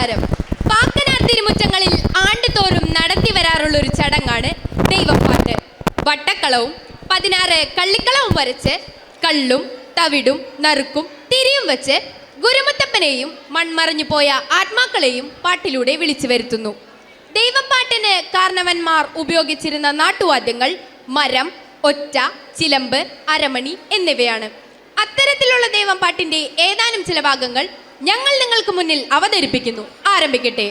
നമസ്കാരം. പാക്കനാർ തിരുമുറ്റങ്ങളിൽ ആണ്ടുതോറും നടത്തി വരാറുള്ള ഒരു ചടങ്ങാണ് ദൈവപ്പാട്ട്. വട്ടക്കളവും 16 കള്ളിക്കളവും വരച്ച് കള്ളും തവിടും നറുക്കും തിരിയും വെച്ച് ഗുരുമുത്തപ്പനെയും മൺമറഞ്ഞു പോയ ആത്മാക്കളെയും പാട്ടിലൂടെ വിളിച്ചു വരുത്തുന്നു. ദൈവപ്പാട്ടിന് കാരണവന്മാർ ഉപയോഗിച്ചിരുന്ന നാട്ടുവാദ്യങ്ങൾ മരം, ഒറ്റ, ചിലമ്പ്, അരമണി എന്നിവയാണ്. അത്തരത്തിലുള്ള ദൈവപ്പാട്ടിന്റെ ഏതാനും ചില ഭാഗങ്ങൾ ഞങ്ങൾ നിങ്ങൾക്ക് മുന്നിൽ അവതരിപ്പിക്കുന്നു. ആരംഭിക്കട്ടെ.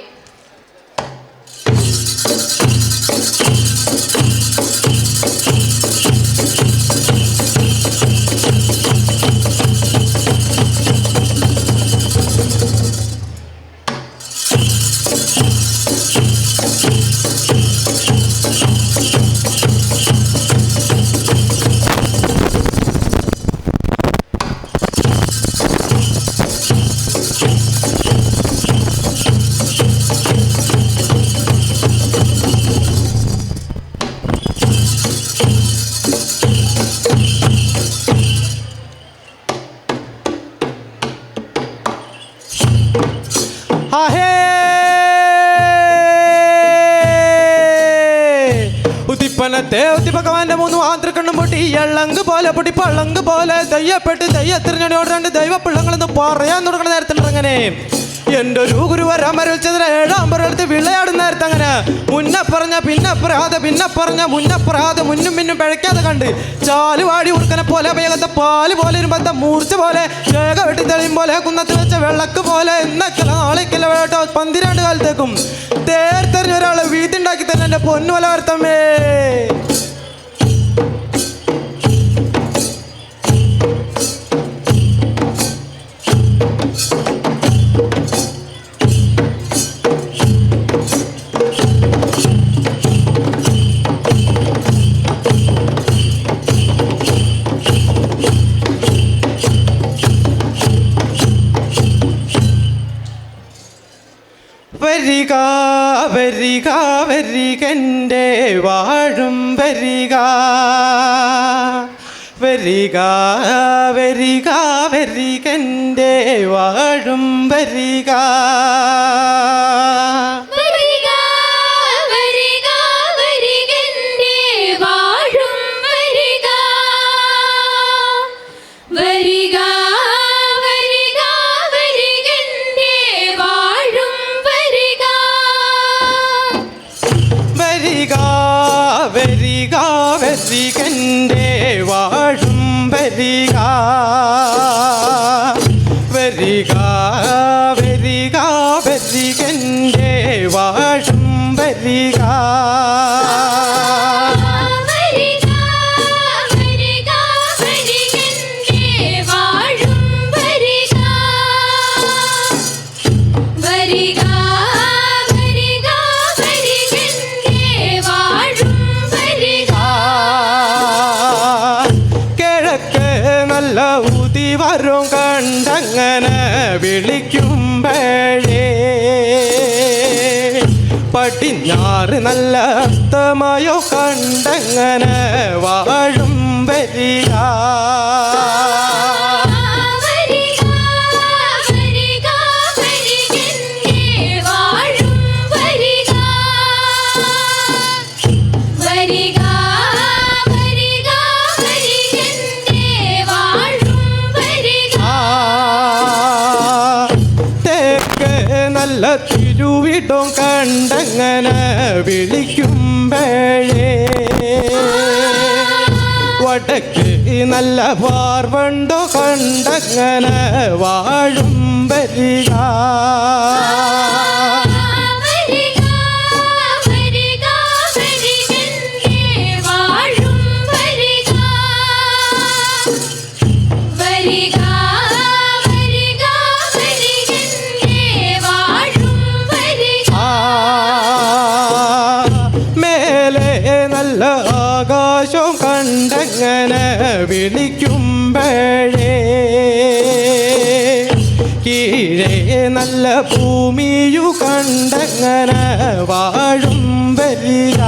ദേവത്തി ഭഗവാന്റെ 3 ആന്ത്രക്കണ്ണും പൊട്ടി എള്ളങ്ക് പോലെ പൊട്ടി പള്ളങ്ക് പോലെ ദയ്യപ്പെട്ട് ദയ്യത്തിരിഞ്ഞോണ്ട് ദൈവ പിള്ളങ്ങളെന്ന് പറയാൻ തുടങ്ങുന്ന നേരത്തിലിറങ്ങനെ എൻ്റെ ഒരു ഗുരു വരാൻ വരവിച്ചതിന് 7-ാം പരത്ത് വിളയാടുന്ന നേരത്തെ അങ്ങനെ മുന്നേ പറഞ്ഞ പിന്നെ പറയാതെ പിന്നെ പറഞ്ഞ മുന്നേ പറയാതെ മുന്നും പിന്നും പിഴയ്ക്കാതെ കണ്ട് ചാലുവാടി ഉറുക്കനെ പോലെ വേഗത്തെ പാല് പോലെ ഇരുമ്പത്തെ മൂർച്ച പോലെ വേഗ വെട്ടി തെളിയും പോലെ കുന്നത്ത് വെച്ച വെള്ളക്ക് പോലെ എന്നൊക്കെ നാളേക്കല്ല വേട്ടോ 12 കാലത്തേക്കും തേർത്തെറിഞ്ഞ ഒരാളെ വീട്ടുണ്ടാക്കി തന്നെ എൻ്റെ പൊന്നുവല വരുത്തമ്മേ. വരിക വരിക വരികൻ്റെ വാഴും വരിക വരിക വരിക വരികൻ്റെ വാഴും വരിക വരികൻ്റെ വാഴും വരിക വരിക വരിക വരികൻ്റെ വാഴും വരിക വരും കണ്ടങ്ങനെ വിളിക്കുമ്പോഴേ പടിഞ്ഞാറ് നല്ല അസ്തമയോ കണ്ടങ്ങനെ വാഴും വരിക നല്ല തിരുവിടം കണ്ടങ്ങനെ വിളിക്കുമ്പോഴേ വടക്ക് നല്ല പാർവണ്ടോ കണ്ടങ്ങനെ വാഴും വരിക ആകാശം കണ്ടങ്ങനെ വിളിക്കുമ്പോഴേ കീഴേ നല്ല ഭൂമിയു കണ്ടങ്ങനെ വാഴും വരിക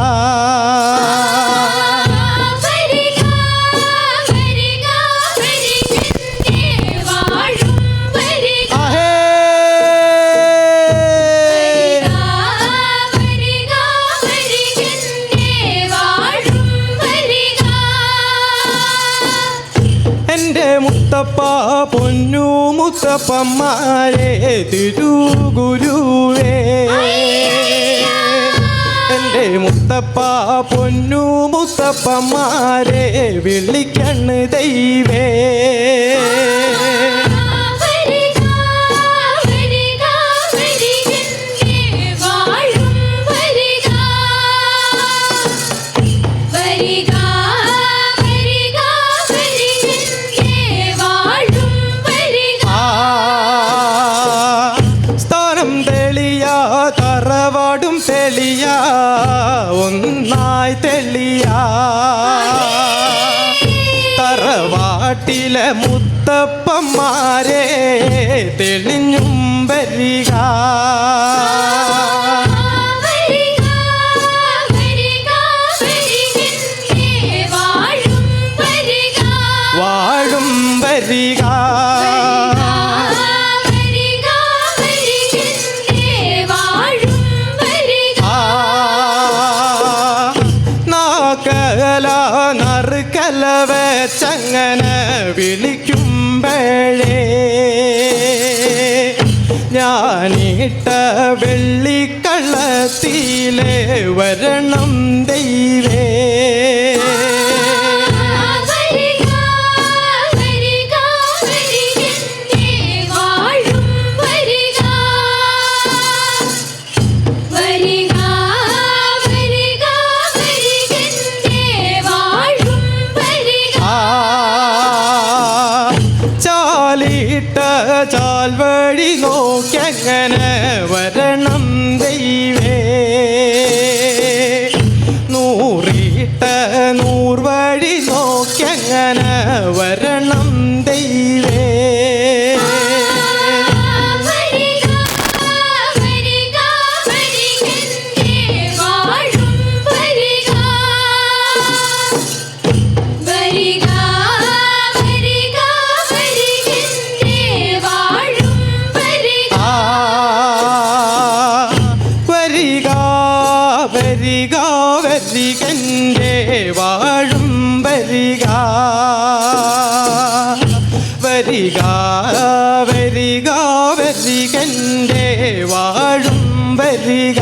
മുത്തപ്പന്മാരെ തിരുഗുരുവേ എൻ്റെ മുത്തപ്പ പൊന്നു മുത്തപ്പന്മാരെ വിളിക്കണ്ണ് ദൈവേ തറവാടും തെളിയ ഒന്നായി തെളിയ തറവാട്ടിലെ മുത്തപ്പന്മാരെ തെളിഞ്ഞും വരിക വാഴും വരിക നറുക്കല വെച്ചങ്ങനെ വിളിക്കുമ്പോഴേ ഞാനിട്ട വെള്ളിക്കള്ളത്തിലെ വരണം ദൈവേ ചാൽവഴി നോക്കിയങ്ങനെ വരണം ദൈവേ നൂറിട്ട നൂർവഴി നോക്കിയങ്ങനെ വരണം ദൈവേ വരിക വരികൻ്റെ വാഴും വരിക വരിക വരിക വരികൻ്റെ വാഴും വരിക